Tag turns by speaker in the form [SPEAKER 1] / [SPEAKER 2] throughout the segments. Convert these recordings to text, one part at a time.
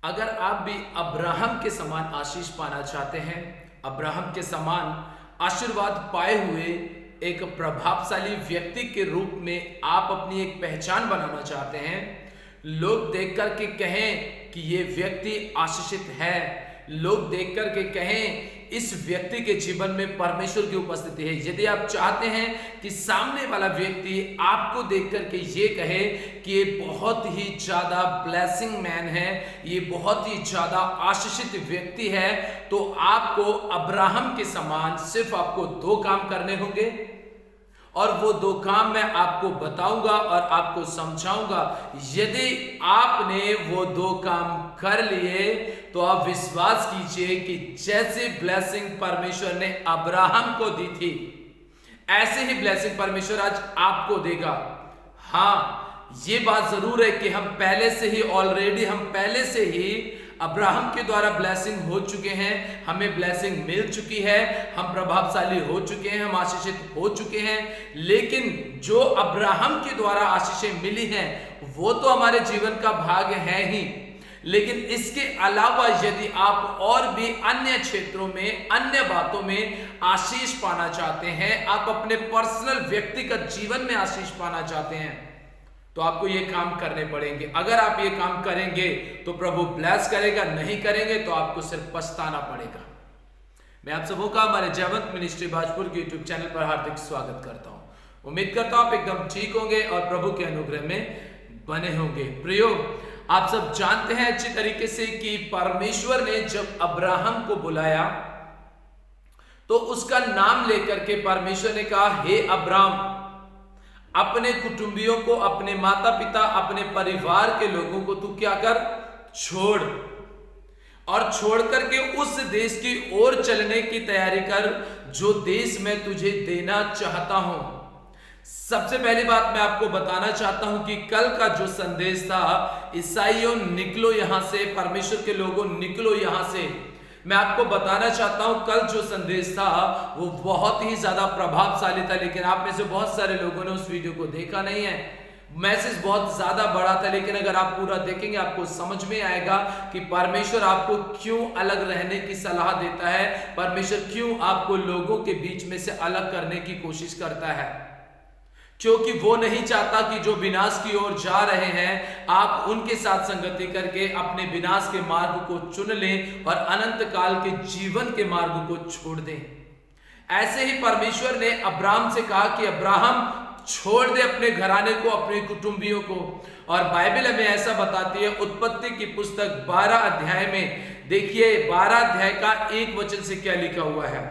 [SPEAKER 1] अगर आप भी अब्राहम के समान आशीष पाना चाहते हैं, अब्राहम के समान आशीर्वाद पाए हुए एक प्रभावशाली व्यक्ति के रूप में आप अपनी एक पहचान बनाना चाहते हैं, लोग देख कर के कहें कि ये व्यक्ति आशीषित है, लोग देख कर के कहें इस व्यक्ति के जीवन में परमेश्वर की उपस्थिति है। यदि आप चाहते हैं कि सामने वाला व्यक्ति आपको देख कर के ये कहे कि ये बहुत ही ज्यादा ब्लेसिंग मैन है, ये बहुत ही ज्यादा आशीषित व्यक्ति है, तो आपको अब्राहम के समान सिर्फ आपको दो काम करने होंगे और वो दो काम मैं आपको बताऊंगा और आपको समझाऊंगा। यदि आपने वो दो काम कर लिए तो आप विश्वास कीजिए कि जैसे ब्लेसिंग परमेश्वर ने अब्राहम को दी थी, ऐसे ही ब्लेसिंग परमेश्वर आज आपको देगा। हाँ, ये बात जरूर है कि हम पहले से ही अब्राहम के द्वारा ब्लेसिंग हो चुके हैं, हमें ब्लेसिंग मिल चुकी है, हम प्रभावशाली हो चुके हैं, हम आशीषित हो चुके हैं। लेकिन जो अब्राहम के द्वारा आशीषें मिली हैं वो तो हमारे जीवन का भाग है ही, लेकिन इसके अलावा यदि आप और भी अन्य क्षेत्रों में, अन्य बातों में आशीष पाना चाहते हैं, आप अपने पर्सनल व्यक्तिगत जीवन में आशीष पाना चाहते हैं, तो आपको ये काम करने पड़ेंगे। अगर आप ये काम करेंगे तो प्रभु ब्लेस करेगा, नहीं करेंगे तो आपको सिर्फ पछताना पड़ेगा। मैं आप सबों का हमारे जयवंत मिनिस्ट्री भाजपुर के यूट्यूब चैनल पर हार्दिक स्वागत करता हूं। उम्मीद करता हूं आप एकदम ठीक होंगे और प्रभु के अनुग्रह में बने होंगे। प्रियो, आप सब जानते हैं अच्छी तरीके से कि परमेश्वर ने जब अब्राहम को बुलाया तो उसका नाम लेकर के परमेश्वर ने कहा, हे अब्राहम, अपने कुटुंबियों को, अपने माता पिता, अपने परिवार के लोगों को तू क्या कर, छोड़, और छोड़ करके उस देश की ओर चलने की तैयारी कर जो देश मैं तुझे देना चाहता हूं। सबसे पहली बात मैं आपको बताना चाहता हूं कि कल का जो संदेश था, ईसाइयों निकलो यहां से, परमेश्वर के लोगों निकलो यहां से, मैं आपको बताना चाहता हूं कल जो संदेश था वो बहुत ही ज्यादा प्रभावशाली था। लेकिन आप में से बहुत सारे लोगों ने उस वीडियो को देखा नहीं है। मैसेज बहुत ज्यादा बड़ा था, लेकिन अगर आप पूरा देखेंगे आपको समझ में आएगा कि परमेश्वर आपको क्यों अलग रहने की सलाह देता है, परमेश्वर क्यों आपको लोगों के बीच में से अलग करने की कोशिश करता है। क्योंकि वो नहीं चाहता कि जो विनाश की ओर जा रहे हैं आप उनके साथ संगति करके अपने विनाश के मार्ग को चुन लें और अनंत काल के जीवन के मार्ग को छोड़ दें। ऐसे ही परमेश्वर ने अब्राहम से कहा कि अब्राहम, छोड़ दे अपने घराने को, अपने कुटुंबियों को। और बाइबल हमें ऐसा बताती है, उत्पत्ति की पुस्तक 12 अध्याय में देखिए, 12 अध्याय का 1 वचन से क्या लिखा हुआ है,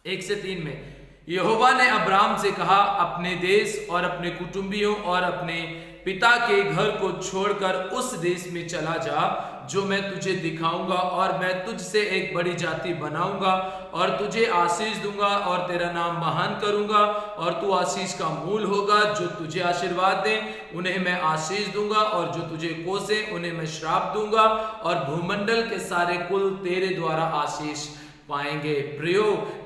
[SPEAKER 1] 1 से 3 में, यहोवा ने अब्राहम से कहा, अपने देश और अपने कुटुंबियों और अपने पिता के घर को छोड़कर उस देश में चला जा जो मैं तुझे दिखाऊंगा, और मैं तुझसे एक बड़ी जाति बनाऊंगा और तुझे आशीष दूंगा और तेरा नाम महान करूंगा और तू आशीष का मूल होगा। जो तुझे आशीर्वाद दें उन्हें मैं आशीष दूंगा और जो तुझे कोसे उन्हें मैं श्राप दूंगा, और भूमंडल के सारे कुल तेरे द्वारा आशीष पाएंगे। प्रियो,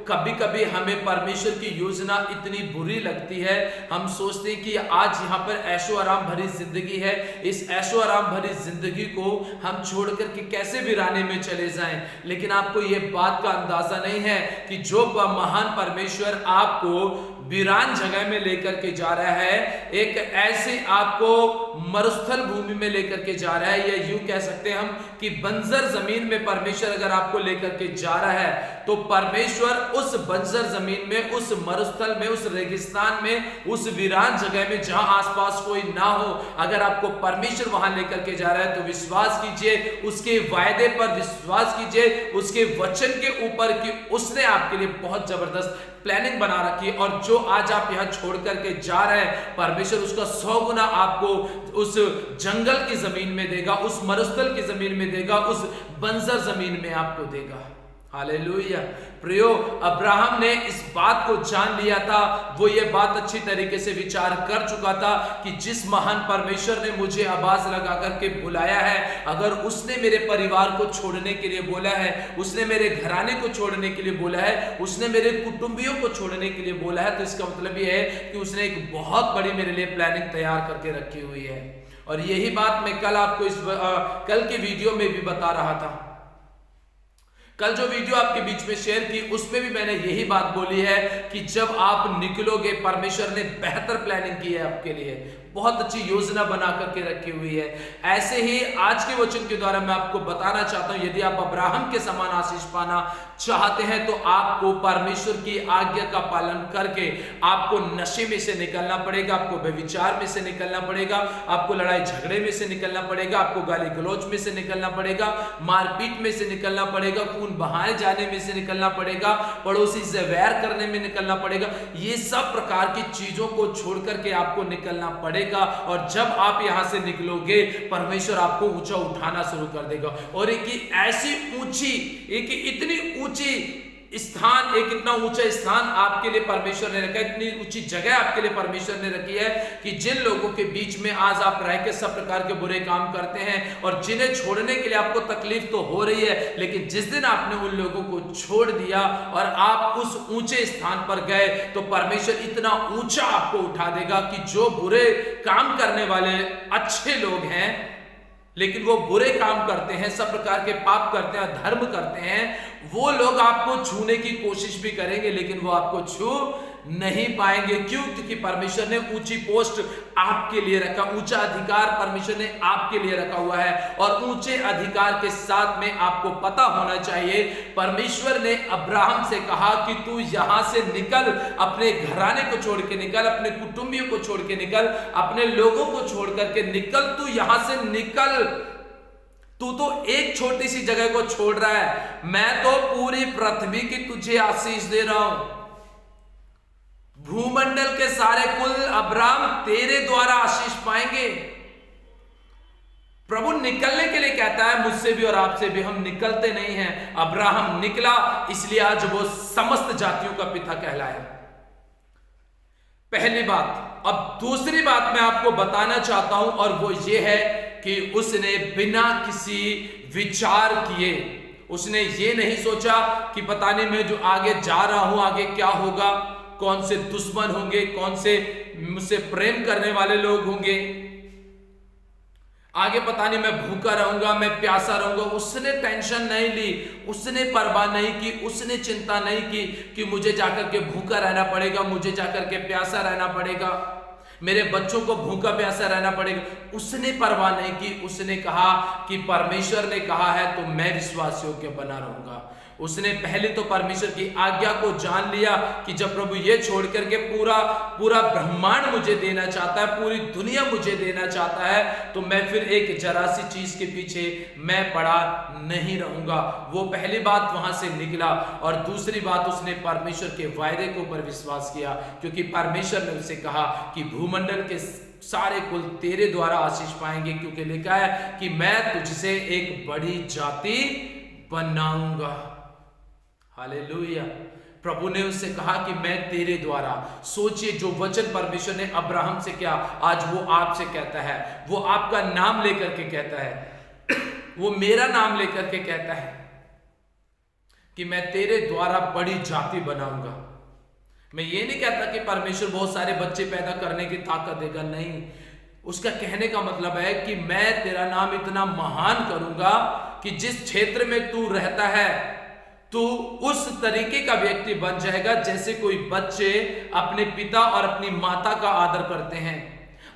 [SPEAKER 1] कभी कभी हमें परमेश्वर की योजना इतनी बुरी लगती है, हम सोचते हैं कि आज यहाँ पर ऐशो आराम भरी जिंदगी है, इस ऐशो आराम भरी जिंदगी को हम छोड़ करके कैसे वीराने में चले जाएं। लेकिन आपको ये बात का अंदाजा नहीं है कि जो महान परमेश्वर आपको वीरान जगह में लेकर के जा रहा है, एक ऐसे आपको मरुस्थल भूमि में लेकर के जा रहा है, या यूं कह सकते हैं हम कि बंजर जमीन में परमेश्वर अगर आपको लेकर के जा रहा है तो परमेश्वर उस बंजर जमीन में, उस मरुस्थल में, उस रेगिस्तान में, उस वीरान जगह में जहां आसपास कोई ना हो, अगर आपको परमेश्वर वहां लेकर के जा रहा है तो विश्वास कीजिए, उसके वायदे पर विश्वास कीजिए, उसके वचन के ऊपर कि उसने आपके लिए बहुत जबरदस्त प्लानिंग बना रखी है। और जो आज आप यहां छोड़ करके जा रहे हैं, परमेश्वर उसका 100 गुना आपको उस जंगल की जमीन में देगा, उस मरुस्थल की जमीन में देगा, उस बंजर जमीन में आपको देगा। हालेलुया। प्रियो, अब्राहम ने इस बात को जान लिया था, वो ये बात अच्छी तरीके से विचार कर चुका था कि जिस महान परमेश्वर ने मुझे आवाज लगा करके बुलाया है, अगर उसने मेरे परिवार को छोड़ने के लिए बोला है, उसने मेरे घराने को छोड़ने के लिए बोला है, उसने मेरे कुटुंबियों को छोड़ने के लिए बोला है, तो इसका मतलब ये है कि उसने एक बहुत बड़ी मेरे लिए प्लानिंग तैयार करके रखी हुई है। और यही बात मैं कल आपको कल की वीडियो में भी बता रहा था। कल जो वीडियो आपके बीच में शेयर की उसमें भी मैंने यही बात बोली है कि जब आप निकलोगे, परमेश्वर ने बेहतर प्लानिंग की है आपके लिए, बहुत अच्छी योजना बना करके रखी हुई है। ऐसे ही आज के वचन के द्वारा मैं आपको बताना चाहता हूं, यदि आप अब्राहम के समान आशीष पाना चाहते हैं तो आपको परमेश्वर की आज्ञा का पालन करके आपको नशे में से निकलना पड़ेगा, आपको व्यभिचार में से निकलना पड़ेगा, आपको लड़ाई झगड़े में से निकलना पड़ेगा, आपको गाली गलौज में से निकलना पड़ेगा, मारपीट में से निकलना पड़ेगा, खून बहाए जाने में से निकलना पड़ेगा, पड़ोसी से वैर करने में निकलना पड़ेगा। ये सब प्रकार की चीजों को छोड़ करके आपको निकलना पड़ेगा। और जब आप यहां से निकलोगे परमेश्वर आपको ऊंचा उठाना शुरू कर देगा। और एक ऐसी ऊंची, एक इतनी ऊंची स्थान, एक इतना ऊंचा स्थान आपके लिए परमेश्वर ने रखा है, इतनी ऊंची जगह आपके लिए परमेश्वर ने रखी है कि जिन लोगों के बीच में आज आप रह के सब प्रकार के बुरे काम करते हैं और जिन्हें छोड़ने के लिए आपको तकलीफ तो हो रही है, लेकिन जिस दिन आपने उन लोगों को छोड़ दिया और आप उस ऊंचे स्थान पर गए तो परमेश्वर इतना ऊंचा आपको उठा देगा कि जो बुरे काम करने वाले अच्छे लोग हैं लेकिन वो बुरे काम करते हैं, सब प्रकार के पाप करते हैं, धर्म करते हैं, वो लोग आपको छूने की कोशिश भी करेंगे लेकिन वो आपको छू नहीं पाएंगे। क्यों? क्योंकि परमेश्वर ने ऊंची पोस्ट आपके लिए रखा, ऊंचा अधिकार परमेश्वर ने आपके लिए रखा हुआ है। और ऊंचे अधिकार के साथ में आपको पता होना चाहिए, परमेश्वर ने अब्राहम से कहा कि तू यहां से निकल, अपने घराने को छोड़ के निकल, अपने कुटुंबियों को छोड़ के निकल, अपने लोगों को छोड़ करके निकल, तू यहां से निकल। तू तो एक छोटी सी जगह को छोड़ रहा है, मैं तो पूरी पृथ्वी की तुझे आशीष दे रहा हूं। भूमंडल के सारे कुल अब्राहम तेरे द्वारा आशीष पाएंगे। प्रभु निकलने के लिए कहता है, मुझसे भी और आपसे भी, हम निकलते नहीं हैं। अब्राहम निकला इसलिए आज वो समस्त जातियों का पिता कहलाया। पहली बात। अब दूसरी बात मैं आपको बताना चाहता हूं और वो ये है कि उसने बिना किसी विचार किए, उसने ये नहीं सोचा कि पता नहीं मैं जो आगे जा रहा हूं आगे क्या होगा, कौन से दुश्मन होंगे, कौन से मुझसे प्रेम करने वाले लोग होंगे, आगे पता नहीं मैं भूखा रहूंगा, मैं प्यासा रहूंगा। उसने टेंशन नहीं ली, उसने परवाह नहीं की, उसने चिंता नहीं की कि मुझे जाकर के भूखा रहना पड़ेगा, मुझे जाकर के प्यासा रहना पड़ेगा, मेरे बच्चों को भूखा प्यासा रहना पड़ेगा। उसने परवाह नहीं की। उसने कहा कि परमेश्वर ने कहा है तो मैं विश्वास योग्य बना रहूंगा। उसने पहले तो परमेश्वर की आज्ञा को जान लिया कि जब प्रभु ये छोड़ करके पूरा ब्रह्मांड मुझे देना चाहता है, पूरी दुनिया मुझे देना चाहता है, तो मैं फिर एक जरा सी चीज के पीछे मैं पड़ा नहीं रहूंगा। वो पहली बात वहां से निकला। और दूसरी बात, उसने परमेश्वर के वायदे के ऊपर विश्वास किया, क्योंकि परमेश्वर ने उसे कहा कि भूमंडल के सारे कुल तेरे द्वारा आशीष पाएंगे, क्योंकि लिखा है कि मैं तुझसे एक बड़ी जाति बनाऊंगा। हालेलुया। प्रभु ने उससे कहा कि मैं तेरे द्वारा, सोचिए जो वचन परमेश्वर ने अब्राहम से किया आज वो आपसे कहता है, वो आपका नाम लेकर के कहता है, वो मेरा नाम लेकर के कहता है कि मैं तेरे द्वारा बड़ी जाति बनाऊंगा। मैं ये नहीं कहता कि परमेश्वर बहुत सारे बच्चे पैदा करने की ताकत देगा, नहीं। उसका कहने का मतलब है कि मैं तेरा नाम इतना महान करूंगा कि जिस क्षेत्र में तू रहता है तो उस तरीके का व्यक्ति बन जाएगा जैसे कोई बच्चे अपने पिता और अपनी माता का आदर करते हैं।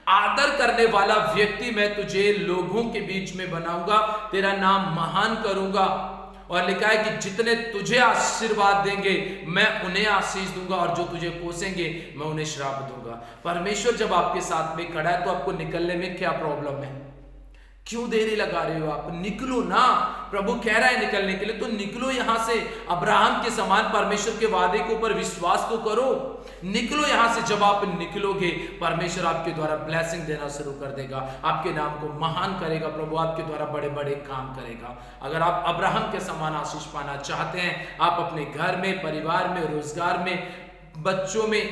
[SPEAKER 1] आदर करने वाला व्यक्ति मैं तुझे लोगों के बीच में बनाऊंगा, तेरा नाम महान करूंगा। और लिखा है कि जितने तुझे आशीर्वाद देंगे मैं उन्हें आशीष दूंगा, और जो तुझे कोसेंगे मैं उन्हें श्राप दूंगा। परमेश्वर जब आपके साथ में खड़ा है तो आपको निकलने में क्या प्रॉब्लम है? क्यों देरी लगा रहे हो? आप निकलो ना। प्रभु कह रहा है निकलने के लिए, तो निकलो यहां से। अब्राहम के समान परमेश्वर के वादे के ऊपर विश्वास तो करो। निकलो यहां से। जब आप निकलोगे परमेश्वर आपके द्वारा ब्लेसिंग देना शुरू कर देगा, आपके नाम को महान करेगा, प्रभु आपके द्वारा बड़े बड़े काम करेगा। अगर आप अब्राहम के समान आशीष पाना चाहते हैं, आप अपने घर में, परिवार में, रोजगार में, बच्चों में,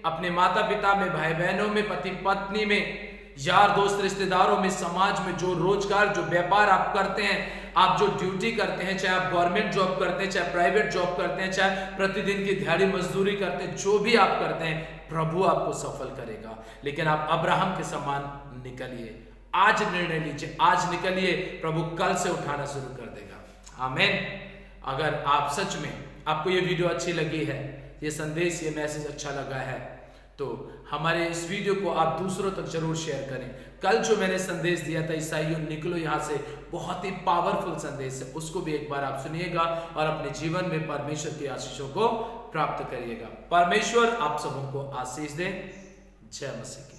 [SPEAKER 1] अपने माता पिता में, भाई बहनों में, पति पत्नी में, यार दोस्त रिश्तेदारों में, समाज में, जो रोजगार, जो व्यापार आप करते हैं, आप जो ड्यूटी करते हैं, चाहे आप गवर्नमेंट जॉब करते हैं, चाहे प्राइवेट जॉब करते हैं, चाहे प्रतिदिन की दिहाड़ी मजदूरी करते हैं, जो भी आप करते हैं, प्रभु आपको सफल करेगा। लेकिन आप अब्राहम के समान निकलिए। आज निर्णय लीजिए, आज निकलिए, प्रभु कल से उठाना शुरू कर देगा। आमीन। अगर आप सच में, आपको ये वीडियो अच्छी लगी है, ये संदेश, ये मैसेज अच्छा लगा है, तो हमारे इस वीडियो को आप दूसरों तक जरूर शेयर करें। कल जो मैंने संदेश दिया था, ईसाइयों निकलो यहाँ से, बहुत ही पावरफुल संदेश है, उसको भी एक बार आप सुनिएगा और अपने जीवन में परमेश्वर की आशीषों को प्राप्त करिएगा। परमेश्वर आप सबों को आशीष दे। जय मसीह।